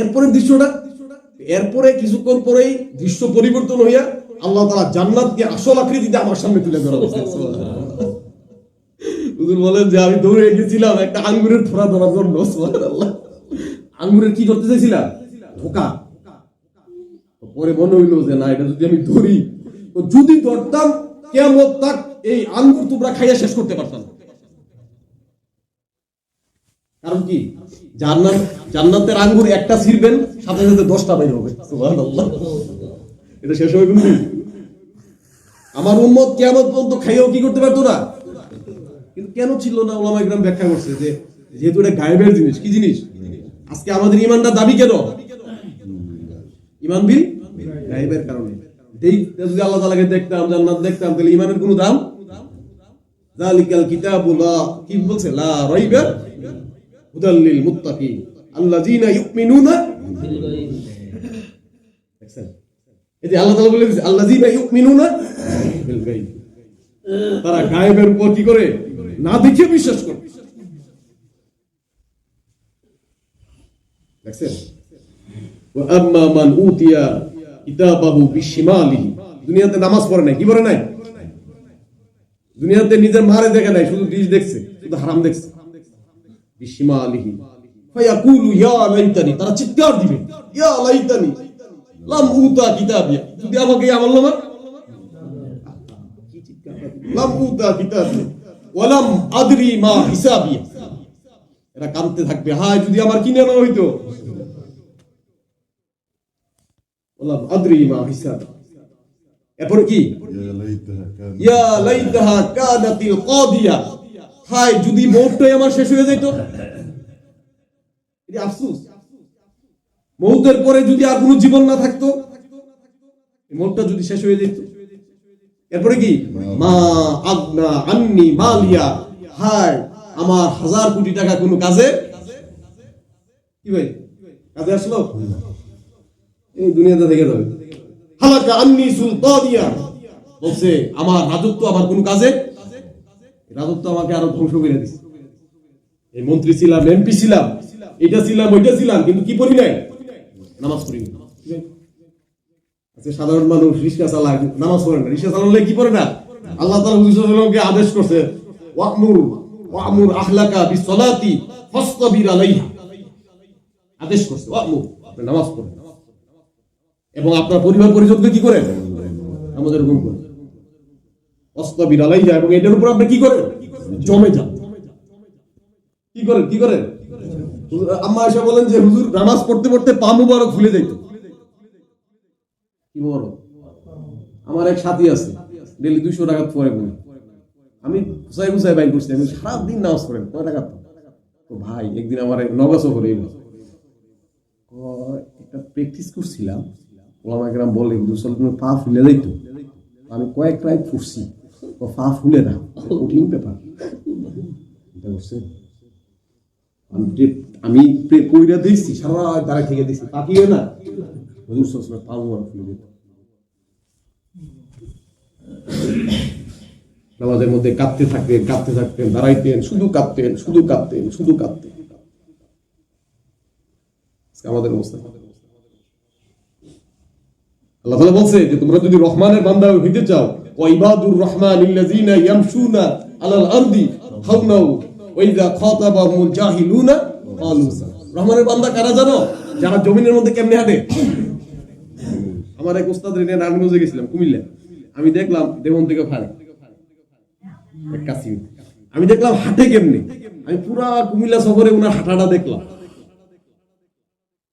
এরপরে দৃশ্যটা, এরপরে কিছুক্ষণ পরেই দৃশ্য পরিবর্তন হইয়া আল্লাহ তাআলা জান্নাতকে আসল আকৃতিতে আমার সামনে তুলে ধরা হয়েছে। হুজুর বলেন যে আমি দৌড়ে গেছিলাম একটা আঙ্গুরের থোড়া ধরার জন্য। সুবহানাল্লাহ, আঙ্গুরের কি করতে চাইছিলাম? ধোকা। পরে মনে হইলো যে না, এটা যদি আমি ধরি, তো যদি ধরতাম কিয়ামত তাক এই আঙ্গুর তোমরা খাইয়া শেষ করতে পারতাম। কারণ কি, জান্নাতের আঙ্গুর একটা ছিড়বেন সাথে সাথে 10টা বের হবে। সুবহানাল্লাহ, এটা শেষ হবে কিন্তু আমার উম্মত কিয়ামত পর্যন্ত খাইয়াও কি করতে পারতো না। কিন্তু কেন ছিল না? উলামায়ে কেরাম ব্যাখ্যা করছে যে যেহেতু এটা গায়েবের জিনিস। কি জিনিস? আজকে আমাদের ঈমানটা দাবি কেন? ঈমান বিল গায়েবের কারণে। যদি আল্লাহ তাআলাকে দেখতাম, জান্নাত দেখতাম, তাহলে ঈমানের কোনো দাম। যালিকাল কিতাবু লা, কি বলছে, লা রাইবা হুদাল লিল মুত্তাকিন আল্লাযিনা ইউমিনুনা বিল গায়ব। দেখছেন, এই যে আল্লাহ তাআলা বলে দিয়েছে আল্লাযিনা ইউমিনুনা বিল গায়ব, তারা গায়েবের উপর কি করে? না দেখে বিশ্বাস করে। দেখছেন, ওয়া আম্মা মান উতিয়া কিতাবাহু বিশিমালিহি, দুনিয়াতে নামাজ পড়ে নাই, কি পড়ে নাই? দুনিয়াতে নিজের মারে দেখে নাই, শুধু ডিশ দেখছে, শুধু হারাম দেখছে। বিশিমালিহি ফায়াকুলু ইয়া লাইতানি, তারা চিৎকার দিবে, ইয়া লাইতানি লাম উতা কিতাবিয়া, যদি আমাকে আমলনামা কি চিৎকার দিবে, লাম উতা কিতাবিয়া ওয়া লাম আদরি মা হিসাবিয়া, এরা কাঁদতে থাকবে, হায় যদি আমার কিনে না হইতো, ওয়া লাম আদরি মা হিসাবি। এরপর কি, ইয়া লাইতাহা কানাতিল কাদিয়া, হায় যদি মওতটাই আমার শেষ হয়ে যেত। এটা আফসোস, মওতের পরে যদি আর কোনো জীবন না থাকতো, মওতটা যদি শেষ হয়ে যেত। এরপরে কি, মা আগনা আন্নি মালিয়া, হায় আমার 1000 কোটি টাকা কোনো কাজে, কি ভাই কাজে আসলো? এই দুনিয়াতে থেকে যাবে। হালাকা আন্নি সুলতানিয়া, বলছে আমার রাজত্ব আমার কোন কাজে, রাজত্ব আমাকে আরো ধ্বংস করে দিচ্ছে। এই মন্ত্রী ছিলাম, এমপি ছিলাম, এটা ছিলাম, ওইটা ছিলাম, কিন্তু কি পড়ি নাই? নামাজ পড়ি না। আচ্ছা, সাধারণ মানুষ রিকশা চালায়, নামাজ পড়ে না। রিকশা চালালে কি পড়ে না? আল্লাহ তাআলা হুজুর সাল্লাল্লাহু আলাইহি ওয়াসাল্লামকে আদেশ করছে, ওয়া'মুর আহলাকা বিসসালাতি ফাসতাবির আলাইহা, আদেশ করছে ওয়া'মুর, আপনি নামাজ পড়েন এবং আপনার পরিবার পরিজনকে কি করেন? আমাদের হুকুম করেন। ফাসতাবির আলাইহা, এবং এটার উপর আপনি কি করেন? জমে যান। কি করেন? কি করেন? আম্মা আয়েশা বলেন যে হুজুর নামাজ পড়তে পড়তে পা মুবারক ফুলে যাইত। কি বলো? আমার এক সাথী আছে, ডেইলি 200 রাকাত পড়ে বলে। আমি গুছাই গুছাই বাইর করছি, আমি সারা দিন নামাজ পড়েন, কয় রাকাত? তো ভাই একদিন আমার নওগাঁ সফরে একটা প্র্যাকটিস করছিলাম, ওলামায়ে কেরাম বলে হুজুর সাল্লাল্লাহু আলাইহি ওয়াসাল্লাম পা ফুলে যাইত। আমি কয়েক রাত পড়ছি, পা ফুলে না, কঠিন ব্যাপার। এটা বুঝছেন? আমি কইরা দিয়েছি, সারা রাত দাঁড়ায় থেকে দিয়েছি, পা কি হয় না? হুজুর সাল্লাল্লাহু আলাইহি ওয়াসাল্লাম পা মুবারক ফুলে যেত। নামাজের মধ্যে কাঁদতে থাকতেন, দাঁড়াইতেন, শুধু কাঁদতেন। আমাদের অবস্থা, আল্লাহ তাআলা বলছে যে তোমরা যদি রহমানের বান্দা হইতে চাও, ওয়া ইবাদুর রহমানিল্লাযিনা ইয়ামশুনা আলাল আরদি হাওনা ওয়া ইযা খাতাবাহুমুল জাহিলুনা ক্বালু সালাম। রহমানের বান্দা কারা জানো? যারা জমিনের মধ্যে কেমনে হাঁটে। আমার এক উস্তাদ রে নারায়ণগঞ্জে গেছিলাম, কুমিল্লা। আমি দেখলাম দেবন থেকে ফারে এক কাসিম, আমি দেখলাম হাঁটে কেমনে। আমি পুরা কুমিল্লা সফরে ওনার হাঁটাটা দেখলাম।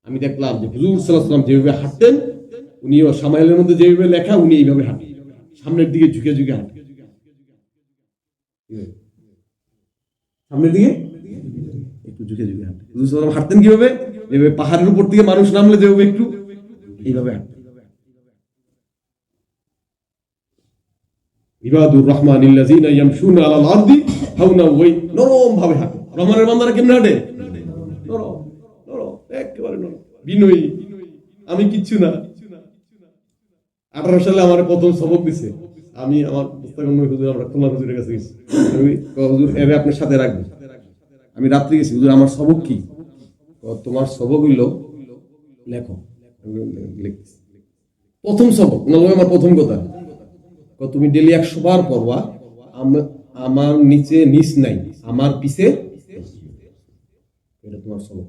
আমি দেখলাম যে হুজুর সাল্লাল্লাহু আলাইহি ওয়াসাল্লাম যেভাবে হাঁটতেন, উনিও সামাইলের মধ্যে যেভাবে লেখা, উনি এইভাবে হাঁটেন, সামনের দিকে ঝুঁকে হাঁটেন। সামনের দিকে একটু ঝুঁকে হাঁটেন। হুজুর সাল্লাল্লাহু আলাইহি ওয়াসাল্লাম হাঁটতেন কিভাবে? যেভাবে পাহাড়ের উপর থেকে মানুষ নামলে যেভাবে একটু এইভাবে হাঁটেন। ইবাদুর রহমানিল্লাযিনা ইয়ামশুনা আলাল আরদি হাওনা, ওই নরম ভাবে হাঁটে। রহমানের বান্দারা কেমনে হাঁটে? নরম, একেবারে নরম, বিনয়ী। আমি কিচ্ছু না। 18 সালে আমার প্রথম সবক দিছে। আমি আমার পুস্তকান্য হুজুর, আমরা খুলনা হুজুরের কাছে গেছি। আমি হুজুর এবে আপনার সাথে রাখবেন। আমি রাত্রে গেছি, হুজুর আমার সবক কি? তোমার সবক হইল লেখো। লিখতেছি। প্রথম সবক ওনার আমার প্রথম কথা, তুমি ডেলি 100 বার পড়বা, আমার নিচে নিচ নাই, আমার পিছে। এটা তোমার সবক।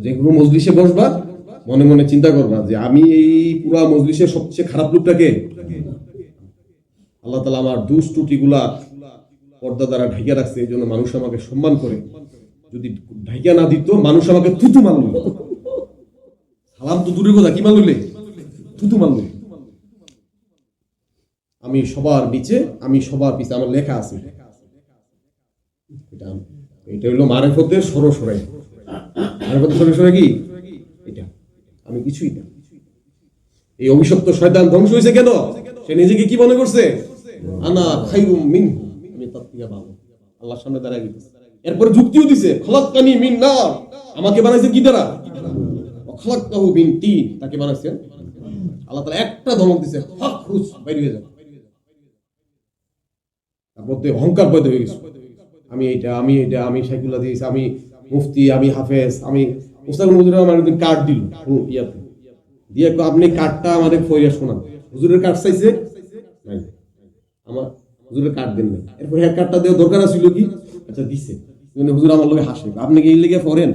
যে কোনো মজলিসে বসবা, মনে মনে চিন্তা করবা যে আমি এই পুরা মজলিসের সবচেয়ে খারাপ লোকটাকে আল্লাহ তাআলা আমার দোষ ত্রুটিগুলা পর্দা দ্বারা ঢাইকা রাখছে, এই জন্য মানুষ আমাকে সম্মান করে। যদি ঢাইকা না দিত, মানুষ আমাকে থুতু মারল। সালাম তো দূরের কথা, কি মারলে? থুতু মারল। আমি সবার নিচে, আমি সবার পিছে, আমার লেখা আছে। এটা হলো মারেফতের সরসরাই। মারেফতের সরসরাই কি? এটা আমি কিছুই না। এই অভিশপ্ত শয়তান ধ্বংস হয়েছে কেন? সে নিজেকে কি মনে করছে? আনা খায়রুম মিনহু, আমি তার থেকে ভালো। আল্লাহর সামনে দাঁড়ায় গেছে। এরপর যুক্তিও দিছে, খলাকতানি মিন নার, আমাকে বানাইছে কি দ্বারা? খলাকতাহু মিন তিন, তাকে বানাইছেন আল্লাহ তাআলা। একটা ধমক দিছে, ফাখরুজ, বাইরে হয়ে যাও। তারপর তো অহংকার পয়দা হয়ে গেছে, আমি এটা, আমি এটা, আমি শাইখুল্লাহ দিয়েছি, আমি মুফতি, আমি হাফেজ, আমি মুস্তাকুল হুজুর আমার একদিন কার্ড দিল ইয়াতে দিয়ে, আপনি কার্ডটা আমাদের ফরিয়া শোনান। হুজুরের কার্ড চাইছে, নাই, আমার হুজুরের কার্ড দেন নাই। এরপর হেয়ার কার্ডটা দেওয়ার দরকার ছিল কি? আচ্ছা দিছে। হুজুর আমার লোকে হাসে, আপনি কি এই লেগে পড়েন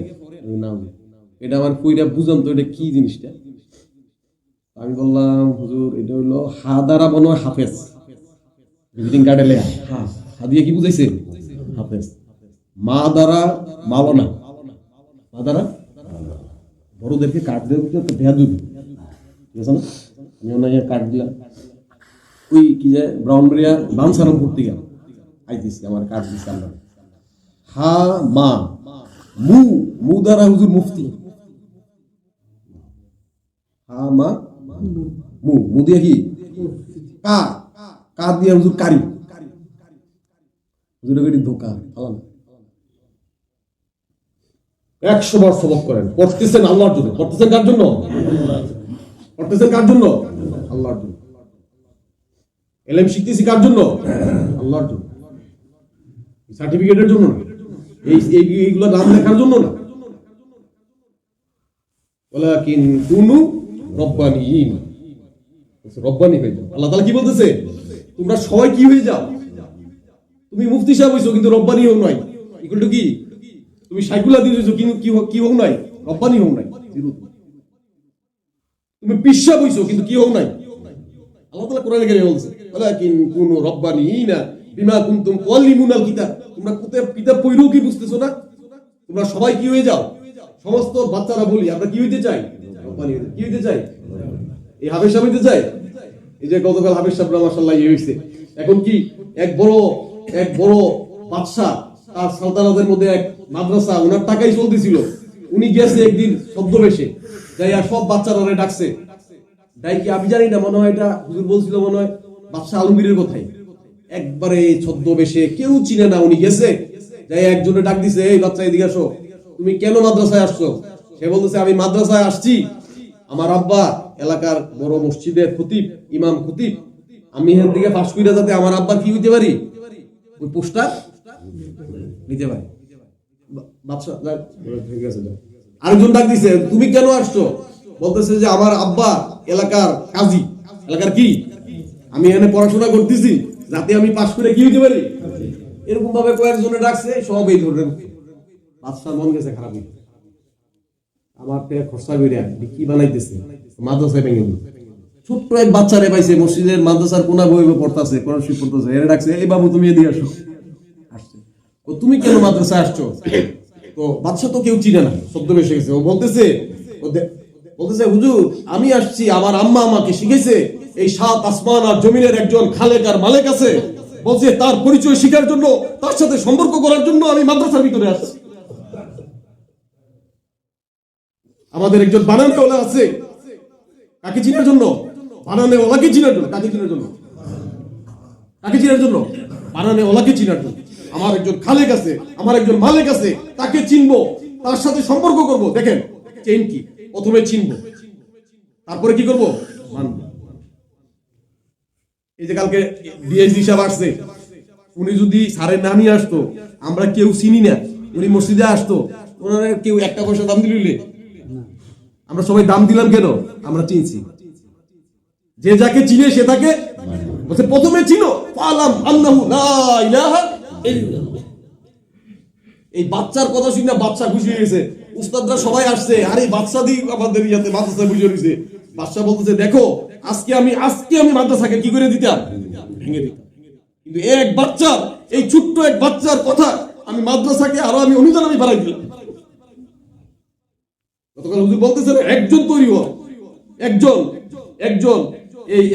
না? এটা আমার কইরা বুঝান তো, এটা কি জিনিসটা? আমি বললাম, হুজুর এটা হইলো হা দ্বারা মনে হয় হাফেজ, ভিজিটিং কার্ডে লেখা হা, হা দিয়ে কি বুঝাইছে? হাফেজ। মা দ্বারা মাওলানা, মা দ্বারা বড়দেরকে কার্ড দেওয়া বেয়াদবি, ঠিক আছে না? আমি ওনাকে কার্ড দিলাম, ওই কি যায় ব্রাউনবাড়িয়া বামসারামপুর থেকে আইতেছি, আমার কার্ড দিচ্ছে আল্লাহ। হা মা, মু, মু দ্বারা হুজুর মুফতি। হা মা মু, মু দিয়ে কি? কা, কা দিয়ে হুজুর কারি। হুজুরের গাড়ি ধোকা আলাম। 100 বার সবক করেন, পড়তেছেন আল্লাহর জন্য। পড়তেছেন কার জন্য? পড়তেছেন কার জন্য? আল্লাহর জন্য। এলএম শিখতেছি কার জন্য? আল্লাহর জন্য। সার্টিফিকেটের জন্য না, এইগুলো নাম লেখার জন্য না। ওয়ালাকিন কুনু রব্বানিয়িন, রব্বানি হয়ে যাও। আল্লাহ তাআলা কি বলতেছে? তোমরা সবাই কি হয়ে যাও? তুমি মুফতি সাহেব হইছো কিন্তু রব্বানি হও নাই। এগুলো কি? তুমি শাইখুল্লাহ দিয়েছো কিন্তু কি হও নাই? রব্বানি হও নাই। তুমি পীর সাহেব হইছো কিন্তু কি হও নাই? আল্লাহ তাআলা কোরআনে কারিমে বলছে, ওয়ালাকিন কুনু রব্বানিয়িনা বিমা কুনতুম তুআল্লিমুনাল কিতাব। তোমরা কিতাব পড়েও কি বুঝতেছো না? তোমরা সবাই কি হয়ে যাও? সমস্ত বাচ্চারা বলি আমরা কি হইতে চাই? রব্বানি হইতে। কি হইতে চাই? এই হাফেজ সাহেব হইতে চাই। এই যে গতকাল হাফেজ সাহেবরা মাশাআল্লাহ হইছে। এখন কি এক বড় বাদশা, তার সালতানাতের মধ্যে এক মাদ্রাসা, ওনার টাকাই চলতেছিল। উনি গেছে একদিন ছদ্মবেশে, যাইয়া সব বাচ্চারা ডাকছে। ডাইকি আমি জানি না, মনে হয় এটা হুজুর বলছিল, মনে হয় বাদশা আলমগীরের কথাই। একবারে ছদ্মবেশে, কেউ চিনে না। উনি গেছে, যাই একজনে ডাক দিছে, এই বাচ্চা এদিকে আসো, তুমি কেন মাদ্রাসায় আসছো? সে বলতেছে, আমি মাদ্রাসায় আসছি, আমার আব্বা এলাকার বড় মসজিদের খতিব, ইমাম খতিব, আমি এর দিকে পাশ কইরা যাতে আমার আব্বা কি হইতে পারি, ওই পোস্টার নিতে পারি। বাদশা ঠিক আছে। আরেকজন ডাক দিছে, তুমি কেন আসছো? বলতেছে যে আমার আব্বা এলাকার কাজী, এলাকার কি, আমি এখানে পড়াশোনা করতেছি যাতে আমি পাশ করে কি হইতে পারি। এরকম ভাবে কয়েকজনে ডাকছে, সব এই ধরনের। বাদশার মন গেছে খারাপ, আমার টাকা খরচা কইরা কি বানাইতেছে, মাদ্রাসায় ভেঙে দিল। ছোট্ট এক বাচ্চারে পাইছে, মসজিদের মাদ্রাসার কোনা বইবে পড়তাছে, কোরআন শরীফ পড়তাছে, এর ডাকছে, এই বাবু তুমি এদিকে আসো। আসছে, ও তুমি কেন মাদ্রাসায় আসছো? তো বাদশা তো কেউ চিনে না, শব্দ বেশি গেছে। ও বলতেছে হুজুর আমি আসছি, আমার আম্মা আমাকে শিখেছে এই 7 আসমান আর জমিনের একজন খালেক আর মালিক আছে, বলছে তার পরিচয় শিখার জন্য, তার সাথে সম্পর্ক করার জন্য আমি মাদ্রাসার ভিতরে আসছি। আমাদের একজন বানানেওয়ালা আছে, কাকে চিনার জন্য? বানানেওয়ালাকে চিনার জন্য। কাকে চিনার জন্য? কাকে চিনার জন্য? বানানেওয়ালাকে চিনার জন্য। আমার একজন খালেক আছে, আমার একজন মালিক আছে, তাকে চিনবো, তার সাথে সম্পর্ক করব। দেখেন চেইন কি, প্রথমে চিনবো, তারপরে কি করব? মানবো। এই যে কালকে ডিএসডি সাহেব আসছে, উনি যদি স্যারের নামই আসতো, আমরা কেউ চিনি না, উনি মসজিদে আসতো, ওনারা কেউ একটা পয়সা দাম দিলে আমরা সবাই দাম দিলাম কেন? আমরা চিনছি। যে যাকে চিনে সে তাকে বলছে প্রথমে চিনো ফালাম আন্নাহু লা ইলাহা ইল্লাল্লাহ। এই বাচ্চার কথা শুনে বাচ্চা খুশি হয়ে গেছে, উস্তাদরা সবাই আসছে, আরে বাচ্চা দিই আমাদের ইয়াতে মাদ্রাসা বুঝে রয়েছে। বাচ্চা বলতেছে দেখো আজকে আমি মাদ্রাসাকে কি করে দিতাম, ভেঙে দিতাম। কিন্তু এক বাচ্চা, এই ছোট্ট এক বাচ্চার কথা আমি মাদ্রাসাকে আরো আমি অনুদান আমি বাড়াই দিলাম। গতকাল হুজুর বলতেছেন একজন তৈরি হওয়া,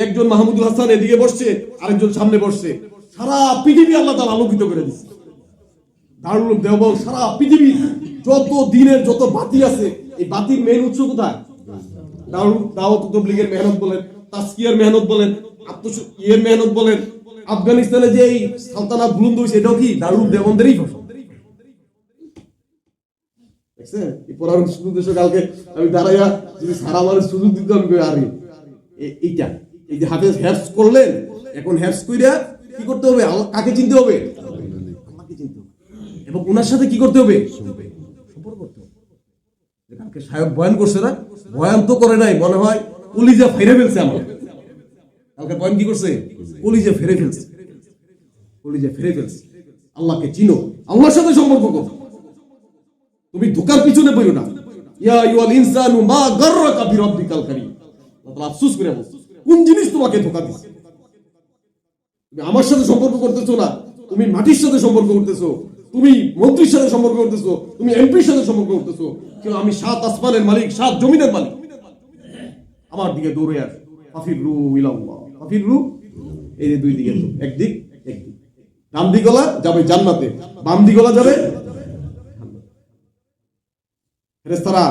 একজন মাহমুদুল হাসান এদিকে বসছে, আরেকজন সামনে বসছে, সারা পৃথিবী আল্লাহ তাআলা আলোকিত করে দিচ্ছে। দারুল উলুম দেওবন্দ সারা পৃথিবী যত দিনের যত বাতি আছে, এই বাতির মেইন উৎস কোথায়? দাওয়াত তাবলীগের মেহনত বলেন, তাজকিয়ার মেহনত বলেন, ইয়ের মেহনত বলেন। আফগানিস্তানে যে এই সালতানাত বুলন্দ হয়েছে এটাও কি দারুল উলুম দেওবন্দেরই ফসল। দেখছেন এই পড়ার সুযোগ দেশ কালকে আমি দাঁড়াইয়া যদি সারা আমার সুযোগ দিতে হবে, আরে এইটা এই যে হাফেজ হেফজ করলেন, এখন হেফজ কইরা কি করতে হবে? কাকে চিনতে হবে? আল্লাহকে চিনতে হবে। এবং ওনার সাথে কি করতে হবে? সম্পর্ক করতে হবে। কালকে সাহেব বয়ান করছে না, বয়ান তো করে নাই, মনে হয় কলিজা ফেরে ফেলছে। আমার কালকে বয়ান কি করছে? কলিজা ফেরে ফেলছে, কলিজা ফেরে ফেলছে। আল্লাহকে চিনো, আল্লাহর সাথে সম্পর্ক করো। তুমি ধোকার পিছনে পড়ো না। ইয়া আইয়ুহাল ইনসানু মা গাররাকা বিরাব্বিকাল কারীম। আল্লাহ আফসোস করে বলছে, কোন জিনিস তোমাকে ধোকা দিচ্ছে? তুমি আমার সাথে সম্পর্ক করতেছো না, তুমি মাটির সাথে সম্পর্ক করতেছো, তুমি মন্ত্রীর সাথে সম্পর্ক করতেছো, তুমি এমপির সাথে সম্পর্ক করতেছো। কিন্তু আমি 7 আসমানের মালিক, 7 জমিনের মালিক। আমার দিকে দৌড়ে আস, ফাফিরু ইলাল্লাহ, ফাফিরু। এই যে দুই দিকে, একদিক একদিক। ডান দিকলা যাবে জান্নাতে, বাম দিকলা যাবে। ফেরেশতারা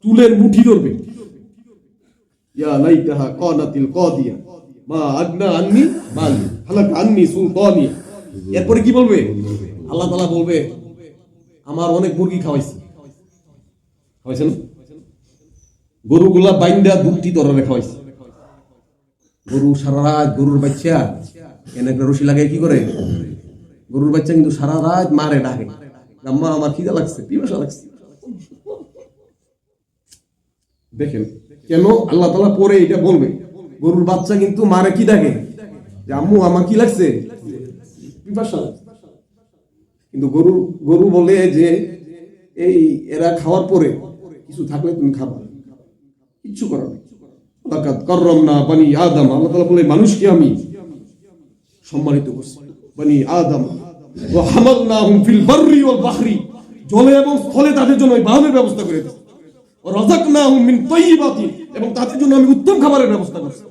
চুলের মুঠি ধরবে, ইয়া লাইতাহা কানাতিল কাদিয়া মা আগনা আন্নি মালি হালাকা আন্নি সুলতানি। এরপরে কি বলবে? আল্লাহ তাআলা বলবে আমার অনেক মুরগি খাওয়াইছেন, গরুগুলা বাইন্দা দুধটি তররে খাওয়াইছে। গরু সারা রাত, গরুর বাচ্চা এনে একটা রশি লাগাই কি করে? গরুর বাচ্চা কিন্তু সারা রাত মারে ডাকে, আম্মা আমার খিদা লাগছে, পিপাসা লাগছে। দেখেন কেন আল্লাহ তাআলা পরে এটা বলবে। গরুর বাচ্চা কিন্তু মারে কি ডাকে? যে আম্মু আমার কি লাগছে, পিপাসা লাগছে। কিন্তু গরু বলে যে এই এরা খাওয়ার পরে কিছু থাকলে তুমি খাবা, কিচ্ছু করার নেই। লাকাদ কাররামনা বানি আদম। আল্লাহ তাআলা বলে মানুষকে আমি সম্মানিত করছি, বানি আদম ওয়া হামালনাহুম ফিল বাররি ওয়াল বাহরি। জলে এবং স্থলে তাদের জন্য বাহনের ব্যবস্থা করে দিয়েছি। ওয়া রাযাকনাহুম মিন তাইয়্যিবাতি, এবং তাদের জন্য আমি উত্তম খাবারের ব্যবস্থা করছি।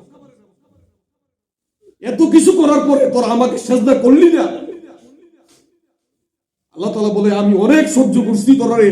এত কিছু করার পরে তোরা আমাকে সিজদা করলি না। আল্লাহ তাআলা বলে আমি অনেক সহ্য করছি তোরে,